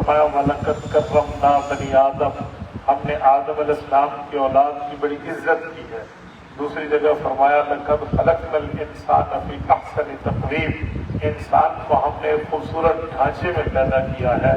فرمایا وَلَقَدْ كَرَّمْنَا بَنِي آدم، ہم نے آدم علیہ السلام کی اولاد کی بڑی عزت کی ہے۔ دوسری جگہ فرمایا لَقَدْ خَلَقْنَا الْإِنسَانَ فِي أَحْسَنِ تَقْوِيمٍ، انسان کو ہم نے خوبصورت ڈھانچے میں پیدا کیا ہے۔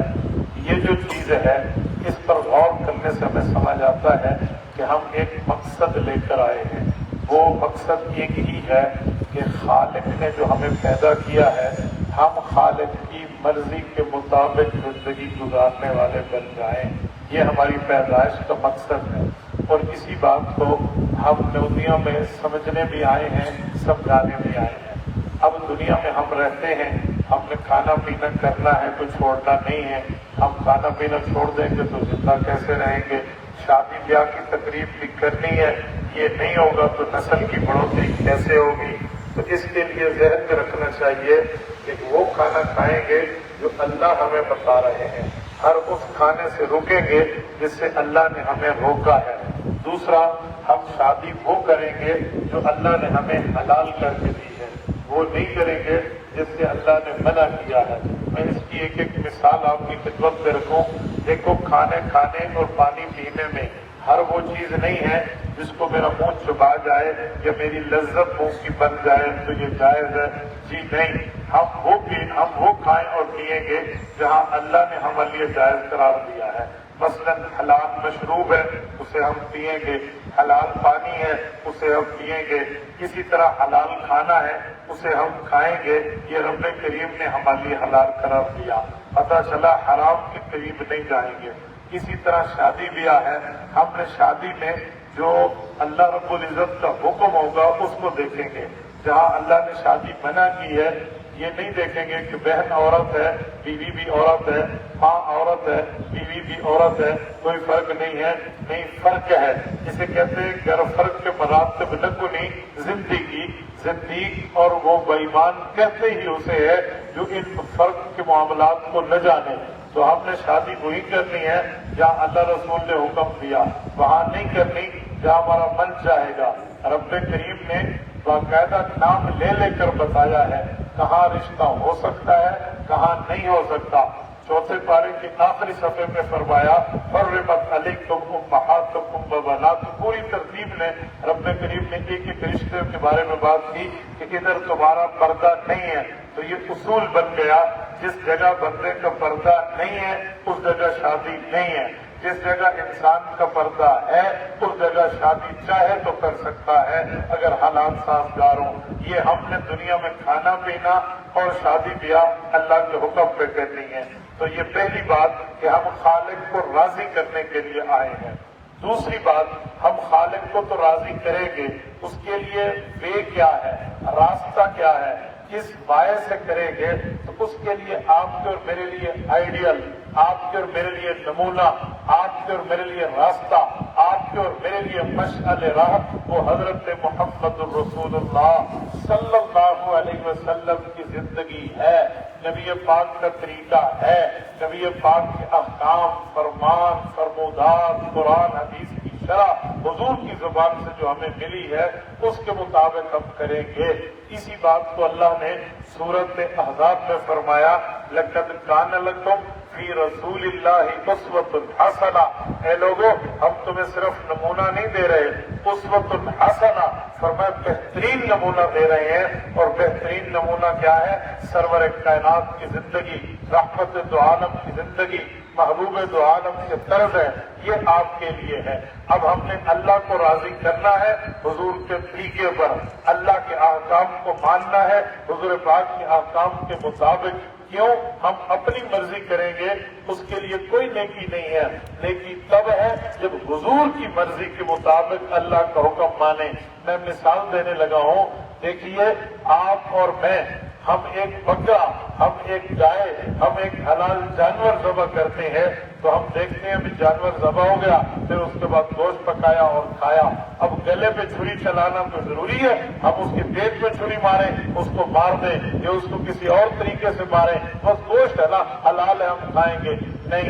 یہ جو چیز ہے اس پر غور کرنے سے ہمیں سمجھ آتا ہے کہ ہم ایک مقصد لے کر آئے ہیں۔ وہ مقصد ایک ہی ہے کہ خالق نے جو ہمیں پیدا کیا ہے ہم خالق کی مرضی کے مطابق زندگی گزارنے والے بن جائیں، یہ ہماری پیدائش کا مقصد ہے۔ اور اسی بات کو ہم دنیا میں سمجھنے بھی آئے ہیں، سمجھانے بھی آئے ہیں۔ اب دنیا میں ہم رہتے ہیں، ہم نے کھانا پینا کرنا ہے، کوئی چھوڑنا نہیں ہے۔ ہم کھانا پینا چھوڑ دیں گے تو زندہ کیسے رہیں گے؟ شادی بیاہ کی تقریب بھی کرنی ہے، یہ نہیں ہوگا تو نسل کی بڑھوتری کیسے ہوگی؟ تو اس کے لیے ذہن میں رکھنا چاہیے کہ وہ کھانا کھائیں گے جو اللہ ہمیں بتا رہے ہیں، ہر اس کھانے سے رکیں گے جس سے اللہ نے ہمیں روکا ہے۔ دوسرا، ہم شادی وہ کریں گے جو اللہ نے ہمیں حلال کر کے دی ہے، وہ نہیں کریں گے جس سے اللہ نے منع کیا ہے۔ میں اس کی ایک ایک مثال آپ کی خدمت میں رکھوں۔ دیکھو، کھانے اور پانی پینے میں ہر وہ چیز نہیں ہے جس کو میرا منہ چبا جائے یا میری لذت منہ کی بن جائے تو یہ جائز ہے، جی نہیں۔ ہم وہ کھائیں اور پیئیں گے جہاں اللہ نے ہمارے لیے جائز قرار دیا ہے۔ مثلا حلال مشروب ہے، اسے ہم پیئیں گے، حلال پانی ہے، اسے ہم پیئیں گے، اسی طرح حلال کھانا ہے، اسے ہم کھائیں گے، یہ رب کریم نے ہمارے لیے حلال قرار دیا۔ پتہ چلا حرام کے قریب نہیں جائیں گے۔ اسی طرح شادی بیاہ ہے، ہم نے شادی میں جو اللہ رب العزت کا حکم ہوگا اس کو دیکھیں گے۔ جہاں اللہ نے شادی منع کی ہے یہ نہیں دیکھیں گے کہ بہن عورت ہے، بیوی بھی عورت ہے، ماں عورت ہے، بیوی بھی عورت ہے، کوئی فرق نہیں ہے۔ نہیں، فرق ہے، جسے کہتے ہیں غیر فرق کے مراتب نکنی زندگی اور وہ بے ایمان کہتے ہی اسے ہے جو ان فرق کے معاملات کو نہ جانے۔ تو ہم نے شادی وہی کرنی ہے جہاں اللہ رسول نے حکم دیا، وہاں نہیں کرنی جہاں ہمارا من چاہے گا۔ رب کریم نے باقاعدہ نام لے کر بتایا ہے کہاں رشتہ ہو سکتا ہے، کہاں نہیں ہو سکتا۔ چوتھے پارے کے آخری صفحے میں فرمایا حرمت علیکم امہاتکم وبناتکم، پوری ترتیب نے رب کریم نے ایک ایک رشتے کے بارے میں بات کی کہ ادھر تمہارا پردہ نہیں ہے۔ تو یہ اصول بن گیا، جس جگہ بندے کا پردہ نہیں ہے اس جگہ شادی نہیں ہے، جس جگہ انسان کا پردہ ہے اس جگہ شادی چاہے تو کر سکتا ہے اگر حالات سازگار ہوں۔ یہ ہم نے دنیا میں کھانا پینا اور شادی بیاہ اللہ کے حکم پہ کرنی ہے۔ تو یہ پہلی بات کہ ہم خالق کو راضی کرنے کے لیے آئے ہیں۔ دوسری بات، ہم خالق کو تو راضی کریں گے، اس کے لیے وے کیا ہے، راستہ کیا ہے، کس وائے سے کریں گے؟ تو اس کے لیے آپ کے اور میرے لیے آئیڈیل، آپ کے اور میرے لیے نمونہ، آپ کے اور میرے لیے راستہ، آپ کے اور میرے لیے مشعل راہ وہ حضرت محمد الرسول اللہ صلی اللہ علیہ وسلم کی زندگی ہے، نبی پاک کا طریقہ ہے، نبی پاک کے احکام، فرمان، فرمودات، قرآن حدیث کی شرح حضور کی زبان سے جو ہمیں ملی ہے اس کے مطابق ہم کریں گے۔ اسی بات کو اللہ نے سورۃ احزاب میں فرمایا لَقَدْ كَانَ لَكُمْ فِي رَسُولِ اللَّهِ أُسْوَةٌ حَسَنَةٌ، اے لوگو ہم تمہیں صرف نمونہ نہیں دے رہے، أُسْوَةٌ حَسَنَةٌ فرمایا بہترین نمونہ دے رہے ہیں۔ اور بہترین نمونہ کیا ہے؟ سرور کائنات کی زندگی، رحمت دو عالم کی زندگی، محبوب دو عالم کے طرز ہے، یہ آپ کے لیے ہے۔ اب ہم نے اللہ کو راضی کرنا ہے حضور کے طریقے پر، اللہ کے احکام کو ماننا ہے حضور پاک کے احکام کے مطابق۔ کیوں ہم اپنی مرضی کریں گے؟ اس کے لیے کوئی نیکی نہیں ہے۔ نیکی تب ہے جب حضور کی مرضی کے مطابق اللہ کا حکم مانے۔ میں مثال دینے لگا ہوں، دیکھیے آپ اور میں، ہم ایک بکرا، ہم ایک گائے، ہم ایک حلال جانور ذبح کرتے ہیں تو ہم دیکھتے ہیں بھی جانور ذبح ہو گیا، پھر اس کے بعد گوشت پکایا اور کھایا۔ اب گلے پہ چھری چلانا تو ضروری ہے، ہم اس کے پیٹ پہ چھری ماریں، اس کو مار دیں یا اس کو کسی اور طریقے سے ماریں، بس گوشت ہے نا، حلال ہے ہم کھائیں گے؟ نہیں،